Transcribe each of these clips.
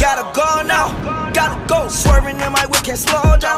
Gotta go now, gotta go. Swerving in my whip, can't slow down.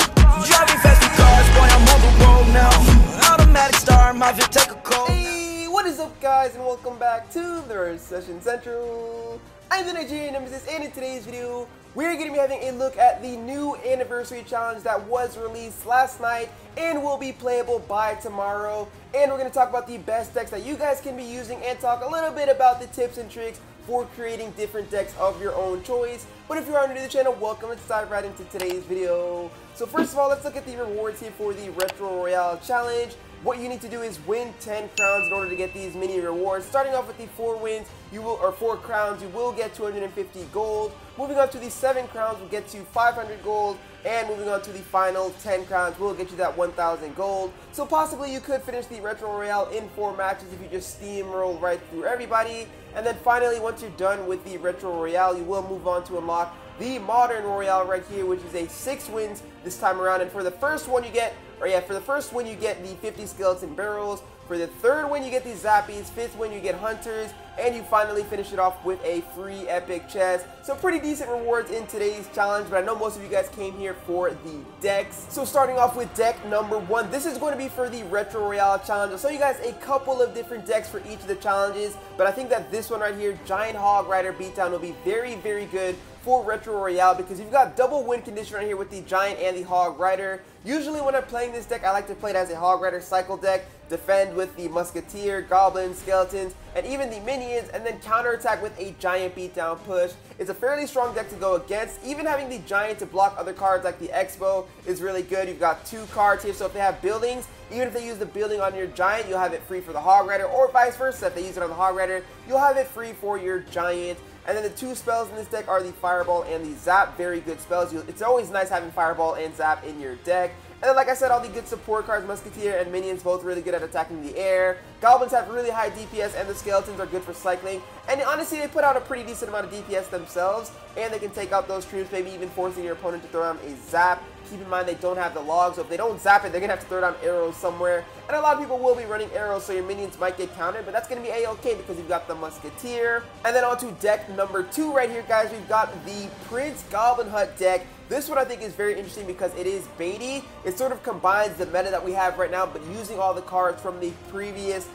Driving fast with cars, boy, I'm on the road now. Automatic star, my Vic, take a cold. Hey, what is up, guys, and welcome back to the Recession Central. I'm the Nigerian Nemesis, and in today's video, we're going to be having a look at the new anniversary challenge that was released last night and will be playable by tomorrow. And we're going to talk about the best decks that you guys can be using and talk a little bit about the tips and tricks for creating different decks of your own choice. But if you are new to the channel, welcome. Let's dive right into today's video. So first of all, let's look at the rewards here for the Retro Royale challenge. What you need to do is win 10 crowns in order to get these mini rewards. Starting off with the 4 wins, or 4 crowns, you will get 250 gold. Moving on to the 7 crowns will get you 500 gold. And moving on to the final 10 crowns will get you that 1,000 gold. So possibly you could finish the Retro Royale in 4 matches if you just steamroll right through everybody. And then finally, once you're done with the Retro Royale, you will move on to unlock the Modern Royale right here, which is a 6 wins this time around. And for the first one you get, for the first win you get the 50 skeleton barrels. For the third win you get the zappies, 5th win you get hunters, and you finally finish it off with a free epic chest. So pretty decent rewards in today's challenge, but I know most of you guys came here for the decks. So starting off with deck number 1, this is going to be for the Retro Royale challenge. I'll show you guys a couple of different decks for each of the challenges, but I think that this one right here, Giant Hog Rider Beatdown, will be very, very good for Retro Royale because you've got double win condition right here with the Giant and the Hog Rider. Usually when I'm playing this deck, I like to play it as a Hog Rider cycle deck, defend with the Musketeer, Goblins, Skeletons, and even the Minions, and then counterattack with a Giant Beatdown push. It's a fairly strong deck to go against. Even having the Giant to block other cards like the Expo is really good. You've got 2 cards here, so if they have buildings, even if they use the building on your Giant, you'll have it free for the Hog Rider, or vice versa. If they use it on the Hog Rider, you'll have it free for your Giant. And then the 2 spells in this deck are the Fireball and the Zap. Very good spells. It's always nice having Fireball and Zap in your deck. And then, like I said, all the good support cards, Musketeer and Minions, both really good at attacking the air. Goblins have really high DPS, and the Skeletons are good for cycling. And honestly, they put out a pretty decent amount of DPS themselves, and they can take out those troops, maybe even forcing your opponent to throw down a Zap. Keep in mind they don't have the log, so if they don't zap it, they're going to have to throw down arrows somewhere. And a lot of people will be running arrows, so your minions might get countered, but that's going to be a-okay because you've got the Musketeer. And then on to deck number 2 right here, guys. We've got the Prince Goblin Hut deck. This one I think is very interesting because it is baity. It sort of combines the meta that we have right now, but using all the cards from the previous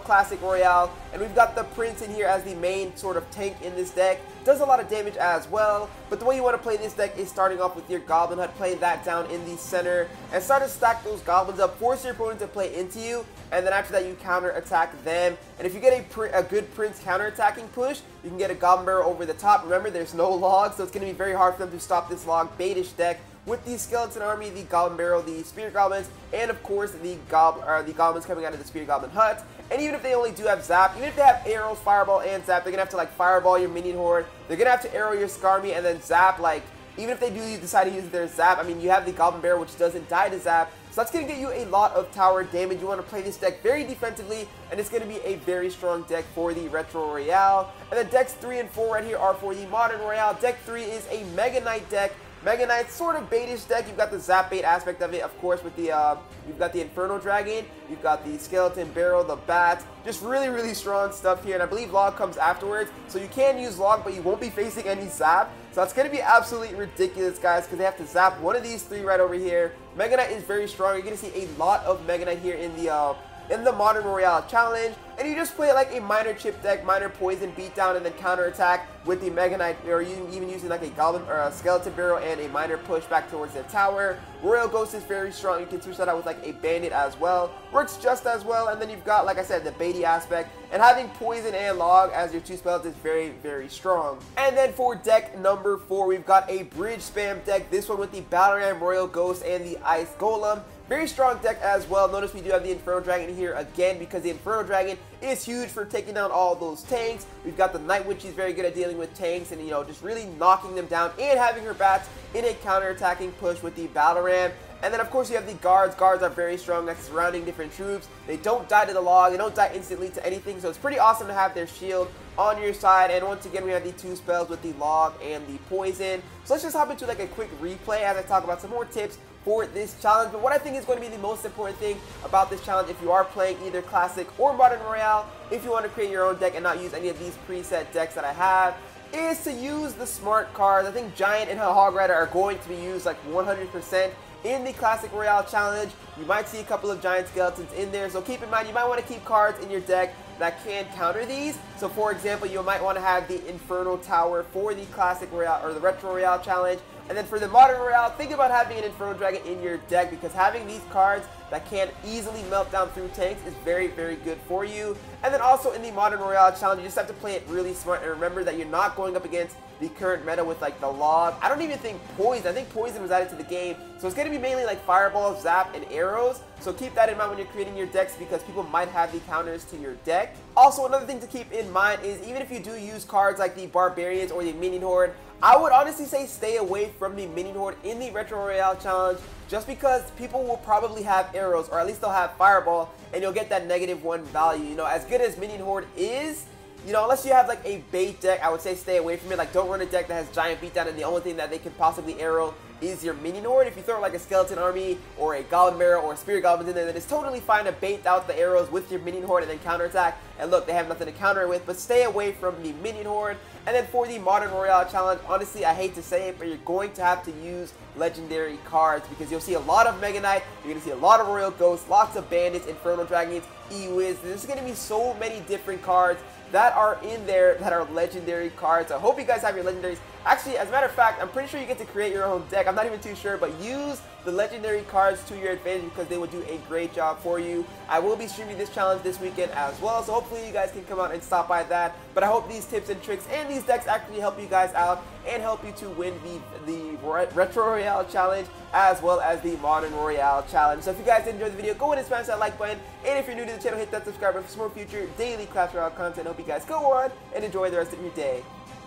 classic Royale. And we've got the Prince in here as the main sort of tank in this deck. Does a lot of damage as well, but the way you want to play this deck is starting off with your Goblin Hut, playing that down in the center, and start to stack those goblins up, force your opponent to play into you, and then after that you counter attack them. And if you get a good Prince counter attacking push, you can get a Goblin Barrel over the top. Remember, there's no log, so it's going to be very hard for them to stop this log baitish deck with the Skeleton Army, the Goblin Barrel, the Spear Goblins, and of course the Goblins coming out of the Spear Goblin Hut. And even if they only do have Zap, even if they have Arrows, Fireball, and Zap, they're going to have to like Fireball your Minion Horde, they're going to have to Arrow your Skarmy, and then Zap, like, even if they do decide to use their Zap, I mean, you have the Goblin Barrel, which doesn't die to Zap, so that's going to get you a lot of tower damage. You want to play this deck very defensively, and it's going to be a very strong deck for the Retro Royale. And then decks 3 and 4 right here are for the Modern Royale. Deck 3 is a Mega Knight deck. Mega Knight's sort of baitish deck. You've got the Zap bait aspect of it, of course, with the you've got the Inferno Dragon, you've got the Skeleton Barrel, the Bats, just really, really strong stuff here. And I believe Log comes afterwards, so you can use Log, but you won't be facing any Zap. So it's going to be absolutely ridiculous, guys, because they have to Zap one of these 3 right over here. Mega Knight is very strong. You're going to see a lot of Mega Knight here in the Modern Royale challenge, and you just play it like a minor chip deck, minor poison beatdown, and then counterattack with the Mega Knight, or even using like a Goblin or a Skeleton Barrel and a minor push back towards the tower. Royal Ghost is very strong. You can switch that out with like a Bandit as well. Works just as well. And then you've got, like I said, the baity aspect, and having Poison and Log as your 2 spells is very, very strong. And then for deck number 4, we've got a Bridge Spam deck. This one with the Battle Ram, Royal Ghost, and the Ice Golem. Very strong deck as well. Notice we do have the Inferno Dragon here again because the Inferno Dragon is huge for taking down all those tanks. We've got the Night Witch. She's very good at dealing with tanks and, just really knocking them down, and having her bats in a counter-attacking push with the Battle Ram. And then, of course, you have the Guards. Guards are very strong at surrounding different troops. They don't die to the log. They don't die instantly to anything, so it's pretty awesome to have their shield on your side. And once again, we have the 2 spells with the Log and the Poison. So let's just hop into like a quick replay as I talk about some more tips for this challenge. But what I think is going to be the most important thing about this challenge, if you are playing either Classic or Modern Royale, if you want to create your own deck and not use any of these preset decks that I have, is to use the smart cards. I think Giant and Hog Rider are going to be used like 100% in the Classic Royale Challenge. You might see a couple of Giant Skeletons in there, so keep in mind you might want to keep cards in your deck that can counter these. So for example, you might want to have the Infernal Tower for the Classic Royale or the Retro Royale Challenge. And then for the Modern Royale, think about having an Inferno Dragon in your deck, because having these cards that can easily melt down through tanks is very, very good for you. And then also in the Modern Royale Challenge, you just have to play it really smart and remember that you're not going up against the current meta with like the log. I don't even think Poison. I think Poison was added to the game. So it's going to be mainly like Fireball, Zap, and Arrows. So keep that in mind when you're creating your decks, because people might have the counters to your deck. Also, another thing to keep in mind is even if you do use cards like the Barbarians or the Minion Horde, I would honestly say stay away from the Minion Horde in the Retro Royale Challenge, just because people will probably have arrows, or at least they'll have Fireball, and you'll get that -1 value. You know, as good as Minion Horde is, you know, unless you have like a bait deck, I would say stay away from it. Like, don't run a deck that has Giant Beatdown and the only thing that they can possibly arrow is your Minion Horde. If you throw like a Skeleton Army or a Goblin Barrel or a Spirit Goblins in there, then it's totally fine to bait out the arrows with your Minion Horde and then counterattack. And look, they have nothing to counter it with, but stay away from the Minion Horde. And then for the Modern Royale Challenge, honestly, I hate to say it, but you're going to have to use legendary cards, because you'll see a lot of Mega Knight, you're going to see a lot of Royal Ghosts, lots of Bandits, Inferno Dragons, E-Wiz. There's going to be so many different cards that are in there that are legendary cards. I hope you guys have your legendaries. Actually, as a matter of fact, I'm pretty sure you get to create your own deck. I'm not even too sure, but use the legendary cards to your advantage, because they will do a great job for you. I will be streaming this challenge this weekend as well, so hopefully you guys can come out and stop by that. But I hope these tips and tricks and these decks actually help you guys out and help you to win the Retro Royale Challenge as well as the Modern Royale Challenge. So if you guys did enjoy the video, go ahead and smash that like button. And if you're new to the channel, hit that subscribe button for some more future daily Clash Royale content. I hope you guys go on and enjoy the rest of your day.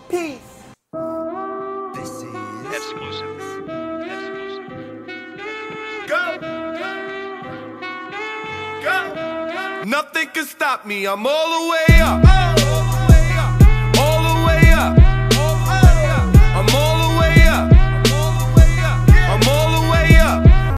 Peace! Exclusive. Go! Go! Nothing can stop me, I'm all the way up.